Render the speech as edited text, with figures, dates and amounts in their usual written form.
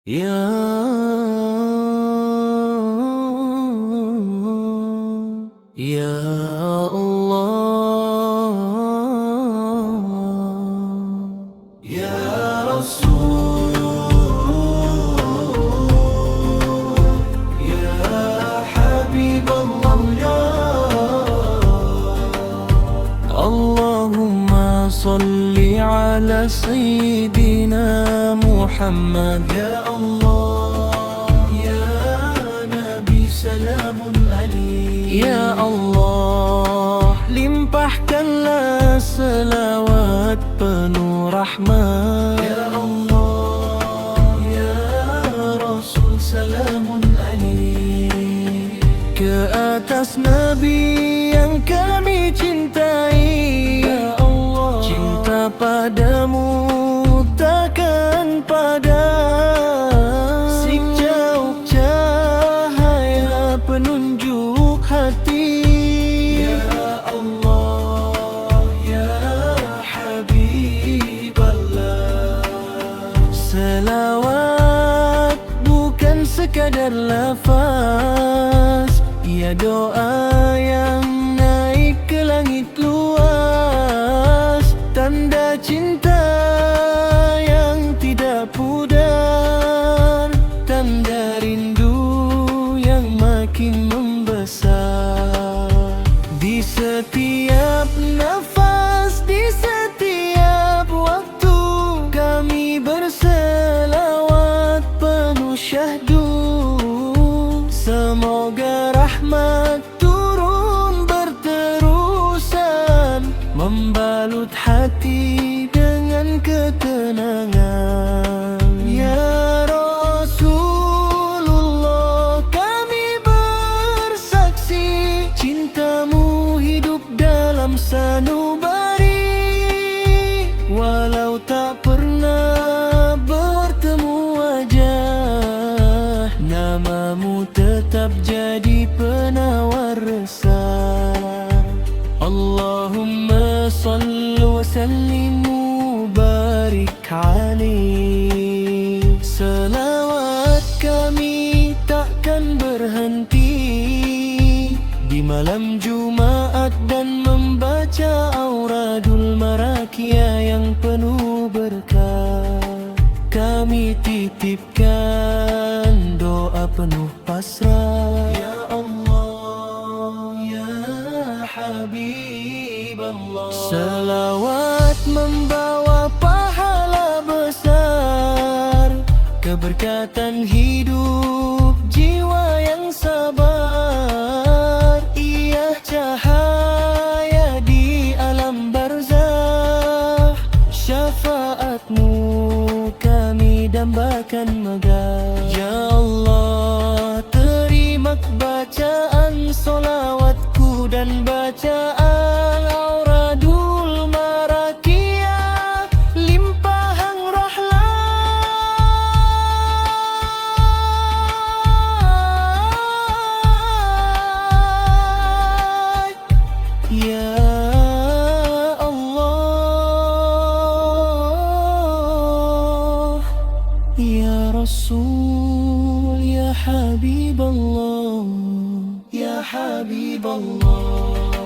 Ya Ya Allah, Ya Rasul, Ya Habib Allahumma salli ala Sayyidina Muhammad. Ya Allah, Ya Nabi salamun alaik. Ya Allah, limpahkanlah selawat penuh rahmat. Ya Allah, Ya Rasul salamun alaik. Ke atas Nabi yang kami cintai, Ya Allah, cinta padamu takkan padam. Sejauh cahaya penunjuk hati. Ya Allah, Ya Habib Allah. Selawat bukan sekadar lafaz, ia doa yang naik ke langit luas, tanda cinta yang tidak pudar, tanda rindu yang makin membesar. Di setiap nafas, di setiap waktu, kami berselawat penuh syahdu. Semoga rahmat turun berterusan, membalut hati dengan ketenangan. Ya Rasulullah, kami bersaksi cintamu hidup dalam sanubari. Walau tak pernah bertemu wajah, namamu tetap jadi penawar resah. Allahumma salli wa sallim mubarik alaih. Selawat kami takkan berhenti di malam Jumaat dan membaca auradul marakia yang penuh berkah. Kami titipkan doa penuh pasrah. Ya Allah, Ya Habib Allah. Selawat membawa pahala besar, keberkatan hidup jiwa yang sabar. Ia cahaya di alam barzakh, syafaatmu kami dambakan megah. Ya Allah, terima bacaan solawatku dan bacaan auradul marakia, limpahan rahmat. Ya Allah, Ya Rasul, Ya Habib Allah, Ya Habib Allah.